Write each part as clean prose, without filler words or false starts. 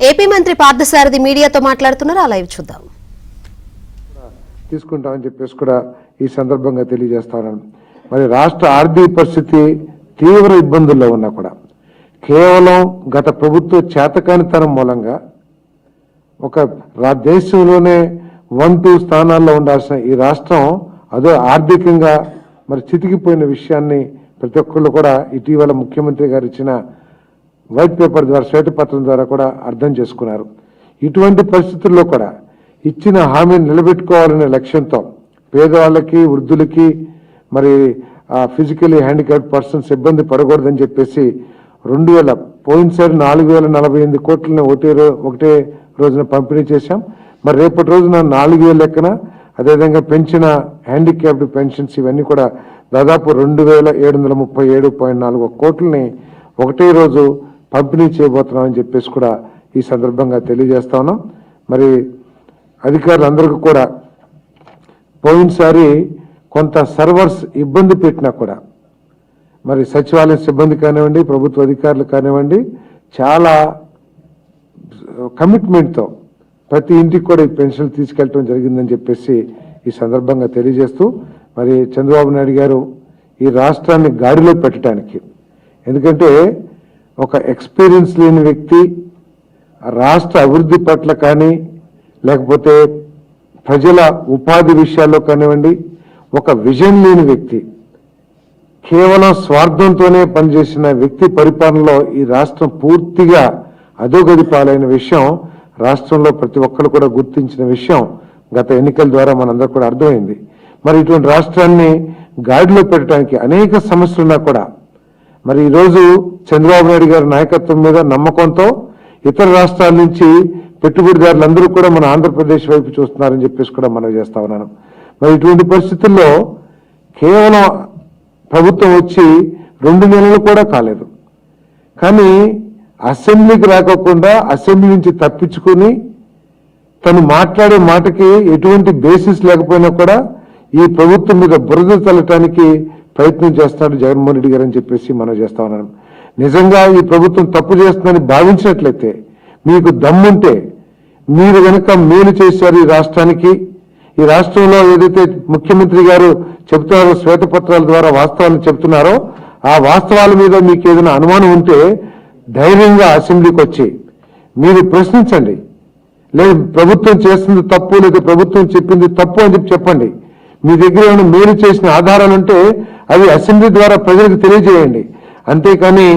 AP మంత్రి పార్థసారథి మీడియాతో మాట్లాడుతున్నారు. ఆ లైవ్ చూద్దాం. తీసుకుంటామని చెప్పేసి కూడా ఈ సందర్భంగా తెలియజేస్తాను. మరి రాష్ట్ర ఆర్థిక పరిస్థితి తీవ్ర ఇబ్బందుల్లో ఉన్నా కూడా కేవలం గత ప్రభుత్వ చేతకానితనం మూలంగా ఒక దేశంలోనే 1-2 స్థానాల్లో ఉండాల్సిన ఈ రాష్ట్రం అదే ఆర్థికంగా మరి చితికిపోయిన విషయాన్ని ప్రతి ఒక్కళ్ళు కూడా ఇటీవల ముఖ్యమంత్రి గారు ఇచ్చిన వైట్ పేపర్ ద్వారా శ్వేతపత్రం ద్వారా కూడా అర్థం చేసుకున్నారు. ఇటువంటి పరిస్థితుల్లో కూడా ఇచ్చిన హామీని నిలబెట్టుకోవాలనే లక్ష్యంతో పేదవాళ్ళకి వృద్ధులకి మరి ఫిజికలీ హ్యాండిక్యాప్డ్ పర్సన్స్ ఇబ్బంది పడకూడదని చెప్పేసి పోయినసారి 4048 కోట్లని ఒకటే రోజున పంపిణీ చేశాం. మరి రేపటి రోజున 4000 లెక్కన అదేవిధంగా పెంచిన హ్యాండిక్యాప్డ్ పెన్షన్స్ ఇవన్నీ కూడా దాదాపు 2737.4 కోట్లని ఒకటే రోజు పంపిణీ చేయబోతున్నామని చెప్పేసి కూడా ఈ సందర్భంగా తెలియజేస్తా ఉన్నాం. మరి అధికారులందరికీ కూడా పోయినసారి కొంత సర్వర్స్ ఇబ్బంది పెట్టినా కూడా మరి సచివాలయ సిబ్బంది కానివ్వండి, ప్రభుత్వ అధికారులు కానివ్వండి, చాలా కమిట్మెంట్తో ప్రతి ఇంటికి కూడా ఈ పెన్షన్లు తీసుకెళ్ళటం జరిగిందని చెప్పేసి ఈ సందర్భంగా తెలియజేస్తూ మరి చంద్రబాబు నాయుడు గారు ఈ రాష్ట్రాన్ని గాడిలో పెట్టడానికి, ఎందుకంటే ఒక ఎక్స్పీరియన్స్ లేని వ్యక్తి రాష్ట్ర అభివృద్ధి పట్ల కానీ లేకపోతే ప్రజల ఉపాధి విషయాల్లో కానివ్వండి ఒక విజన్ లేని వ్యక్తి, కేవలం స్వార్థంతోనే పనిచేసిన వ్యక్తి పరిపాలనలో ఈ రాష్ట్రం పూర్తిగా అధోగతి పాలైన విషయం రాష్ట్రంలో ప్రతి ఒక్కరు కూడా గుర్తించిన విషయం గత ఎన్నికల ద్వారా మనందరూ కూడా అర్థమైంది. మరి ఇటువంటి రాష్ట్రాన్ని గాడిలో పెట్టడానికి అనేక సమస్యలున్నా కూడా మరి ఈరోజు చంద్రబాబు నాయుడు గారి నాయకత్వం మీద నమ్మకంతో ఇతర రాష్ట్రాల నుంచి పెట్టుబడిదారులందరూ కూడా మన ఆంధ్రప్రదేశ్ వైపు చూస్తున్నారని చెప్పేసి కూడా మనం చేస్తా ఉన్నాను. మరి ఇటువంటి పరిస్థితుల్లో కేవలం ప్రభుత్వం వచ్చి 2 నెలలు కూడా కాలేదు, కానీ అసెంబ్లీకి రాకోకుండా అసెంబ్లీ నుంచి తప్పించుకొని తను మాట్లాడే మాటకి ఎటువంటి బేసిస్ లేకపోయినా కూడా ఈ ప్రభుత్వం మీద బురద చల్లటానికి ప్రయత్నం చేస్తున్నాడు జగన్మోహన్ రెడ్డి గారు అని చెప్పేసి మనం చేస్తా ఉన్నాం. నిజంగా ఈ ప్రభుత్వం తప్పు చేస్తుందని భావించినట్లయితే మీకు దమ్ముంటే మీరు కనుక మేలు చేశారు ఈ రాష్ట్రానికి, ఈ రాష్ట్రంలో ఏదైతే ముఖ్యమంత్రి గారు చెబుతున్నారో శ్వేతపత్రాల ద్వారా వాస్తవాలను చెబుతున్నారో ఆ వాస్తవాల మీద మీకు ఏదైనా అనుమానం ఉంటే ధైర్యంగా అసెంబ్లీకి వచ్చి మీరు ప్రశ్నించండి. లేదు ప్రభుత్వం చేస్తుంది తప్పు, లేదా ప్రభుత్వం చెప్పింది తప్పు అని చెప్పండి. మీ దగ్గర ఏమైనా మేలు చేసిన ఆధారాలు ఉంటే అవి అసెంబ్లీ ద్వారా ప్రజలకు తెలియజేయండి. అంతేకాని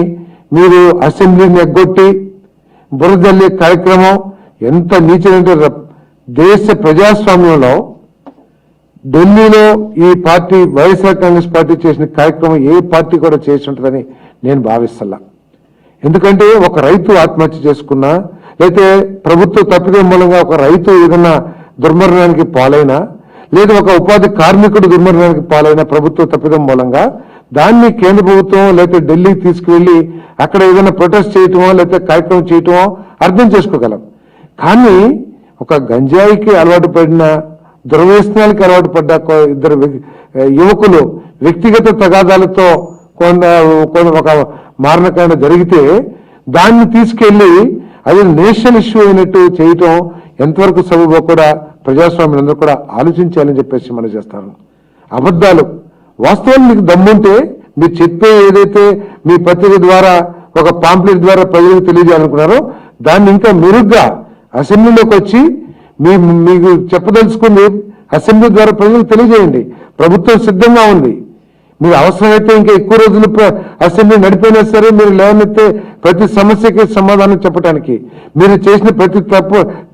మీరు అసెంబ్లీని ఎగ్గొట్టి బురదల్లే కార్యక్రమం ఎంత నీచంటే దేశ ప్రజాస్వామ్యంలో ఢిల్లీలో ఈ పార్టీ వైఎస్ఆర్ కాంగ్రెస్ పార్టీ చేసిన కార్యక్రమం ఏ పార్టీ కూడా చేసి ఉంటుందని నేను భావిస్తలా. ఎందుకంటే ఒక రైతు ఆత్మహత్య చేసుకున్నా, లేకపోతే ప్రభుత్వ తప్పిదం మూలంగా ఒక రైతు ఏదైనా దుర్మరణానికి పాలైనా, లేదా ఒక ఉపాధి కార్మికుడు దుర్మరణానికి పాలైన ప్రభుత్వ తప్పిదం మూలంగా దాన్ని కేంద్ర ప్రభుత్వం లేకపోతే ఢిల్లీకి తీసుకువెళ్ళి అక్కడ ఏదైనా ప్రొటెస్ట్ చేయటమో లేకపోతే కార్యక్రమం చేయటమో అర్థం చేసుకోగలం. కానీ ఒక గంజాయికి అలవాటు పడిన, దుర్వ్యసనాలకి అలవాటు పడ్డ 2 యువకులు వ్యక్తిగత తగాదాలతో ఒక మారణకాండ జరిగితే దాన్ని తీసుకెళ్లి అది నేషనల్ ఇష్యూ అయినట్టు చేయటం ఎంతవరకు సబబో కూడా ప్రజాస్వామ్యులందరూ కూడా ఆలోచించాలని చెప్పేసి మనం చేస్తాను. అబద్ధాలు వాస్తవాలు మీకు దమ్ముంటే మీరు చెప్పే ఏదైతే మీ పత్రిక ద్వారా ఒక పాంప్లెట్ ద్వారా ప్రజలకు తెలియజేయాలనుకున్నారో దాన్ని ఇంకా మెరుగ్గా అసెంబ్లీలోకి వచ్చి మీకు చెప్పదలుచుకుంది అసెంబ్లీ ద్వారా ప్రజలకు తెలియజేయండి. ప్రభుత్వం సిద్ధంగా ఉంది. మీరు అవసరమైతే ఇంకా ఎక్కువ రోజులు అసెంబ్లీ నడిపోయినా సరే మీరు లేవనెత్తే ప్రతి సమస్యకి సమాధానం చెప్పడానికి, మీరు చేసిన ప్రతి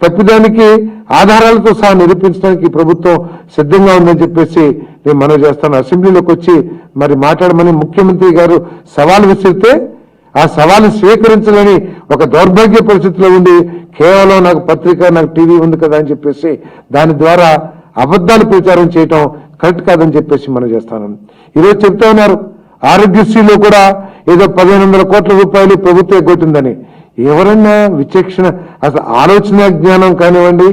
తప్పిదానికి ఆధారాలతో సహా నిరూపించడానికి ప్రభుత్వం సిద్ధంగా ఉందని చెప్పేసి నేను మనవి చేస్తాను. అసెంబ్లీలోకి వచ్చి మరి మాట్లాడమని ముఖ్యమంత్రి గారు సవాల్ విసిరితే ఆ సవాలు స్వీకరించాలని ఒక దౌర్భాగ్య పరిస్థితిలో ఉండి కేవలం నాకు పత్రిక, నాకు టీవీ ఉంది కదా అని చెప్పేసి దాని ద్వారా అబద్ధాలు ప్రచారం చేయటం కరెక్ట్ కాదని చెప్పేసి మనం చేస్తాను. ఈరోజు చెప్తా ఉన్నారు ఆరోగ్యశ్రీలో కూడా ఏదో 1500 కోట్ల రూపాయలు ప్రభుత్వం ఎగ్గొట్టిందని. ఎవరన్నా విచక్షణ, అసలు ఆలోచన జ్ఞానం కానివ్వండి,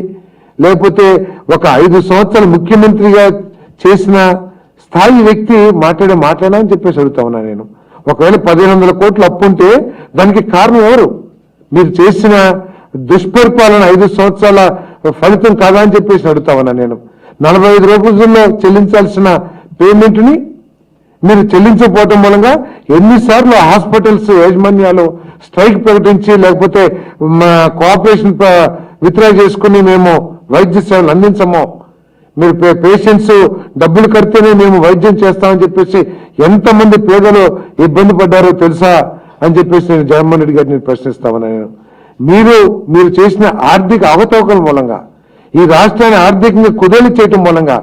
లేకపోతే ఒక 5 సంవత్సరాలు ముఖ్యమంత్రిగా చేసిన స్థాయి వ్యక్తి మాట్లాడినా అని చెప్పేసి అడుగుతా ఉన్నా నేను. ఒకవేళ 1500 కోట్లు అప్పు ఉంటే దానికి కారణం ఎవరు? మీరు చేసిన దుష్పరిపాలన 5 సంవత్సరాల ఫలితం కాదా అని చెప్పేసి అడుగుతా ఉన్నా నేను. 45 రోజుల్లో చెల్లించాల్సిన పేమెంట్ని మీరు చెల్లించకపోవటం మూలంగా ఎన్నిసార్లు హాస్పిటల్స్ యాజమాన్యాలు స్ట్రైక్ ప్రకటించి లేకపోతే మా కోఆపరేషన్ విత్డ్రా చేసుకుని మేము వైద్య సేవలు అందించము, మీరు పేషెంట్స్ డబ్బులు కడితేనే మేము వైద్యం చేస్తామని చెప్పేసి ఎంతమంది పేదలు ఇబ్బంది పడ్డారో తెలుసా అని చెప్పేసి నేను జగన్మోహన్ రెడ్డి గారిని ప్రశ్నిస్తామని నేను. మీరు చేసిన ఆర్థిక అవతవకల మూలంగా ఈ రాష్ట్రాన్ని ఆర్థికంగా కుదేలు చేయటం మూలంగా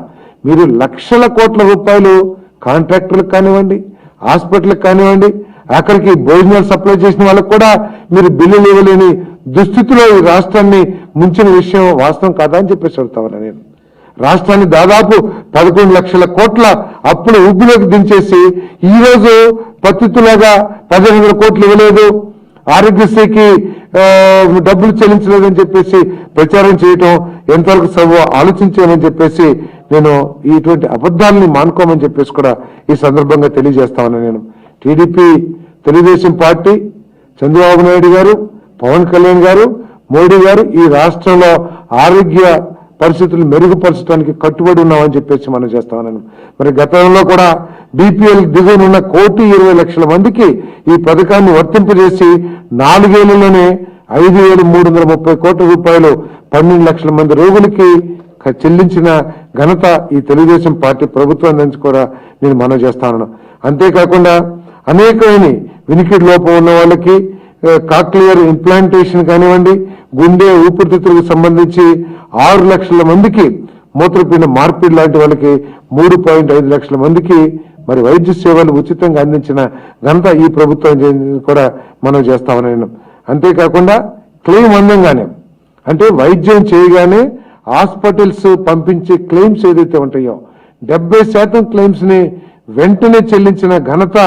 మీరు లక్షల కోట్ల రూపాయలు కాంట్రాక్టర్లకు కానివ్వండి, హాస్పిటల్కి కానివ్వండి, అక్కడికి భోజనాలు సప్లై చేసిన వాళ్ళకు కూడా మీరు బిల్లులు ఇవ్వలేని దుస్థితిలో ఈ రాష్ట్రాన్ని ముంచిన విషయం వాస్తవం కాదా అని చెప్పేసి అడుగుతామని నేను. రాష్ట్రాన్ని దాదాపు 11 లక్షల కోట్ల అప్పులు ఊబిలోకి దించేసి ఈరోజు పత్తితులాగా 1500 కోట్లు ఇవ్వలేదు, ఆరోగ్యశ్రీకి డబ్బులు చెల్లించలేదని చెప్పేసి ప్రచారం చేయటం ఎంతవరకు సర్వ ఆలోచించామని చెప్పేసి నేను ఇటువంటి అబద్ధాలని మానుకోమని చెప్పేసి కూడా ఈ సందర్భంగా తెలియజేస్తామని నేను. టీడీపీ, తెలుగుదేశం పార్టీ, చంద్రబాబు నాయుడు గారు, పవన్ కళ్యాణ్ గారు, మోడీ గారు ఈ రాష్ట్రంలో ఆరోగ్య పరిస్థితులు మెరుగుపరచడానికి కట్టుబడి ఉన్నామని చెప్పేసి మనం చేస్తామన్నాను. మరి గతంలో కూడా బీపీఎల్ దిగువనున్న 1,20,00,000 మందికి ఈ పథకాన్ని వర్తింపజేసి 4 ఏళ్లలోనే 5,330 కోట్ల రూపాయలు 12 లక్షల మంది రోగులకి చెల్లించిన ఘనత ఈ తెలుగుదేశం పార్టీ ప్రభుత్వం నుంచి కూడా నేను మనవి చేస్తాను. అంతేకాకుండా అనేకమైన వినికిడి లోపం ఉన్న వాళ్ళకి కాక్లియర్ ఇంప్లాంటేషన్ కానివ్వండి, గుండె ఊపిరితిత్తులకు సంబంధించి 6 లక్షల మందికి, మూత్రపిండ మార్పిడి లాంటి వాళ్ళకి 3.5 లక్షల మందికి మరి వైద్య సేవలు ఉచితంగా అందించిన ఘనత ఈ ప్రభుత్వం కూడా మనం చేస్తామని. అంతేకాకుండా క్లెయిమ్ అందంగానే అంటే వైద్యం చేయగానే హాస్పిటల్స్ పంపించే క్లెయిమ్స్ ఏదైతే ఉంటాయో 70% క్లెయిమ్స్ ని వెంటనే చెల్లించిన ఘనత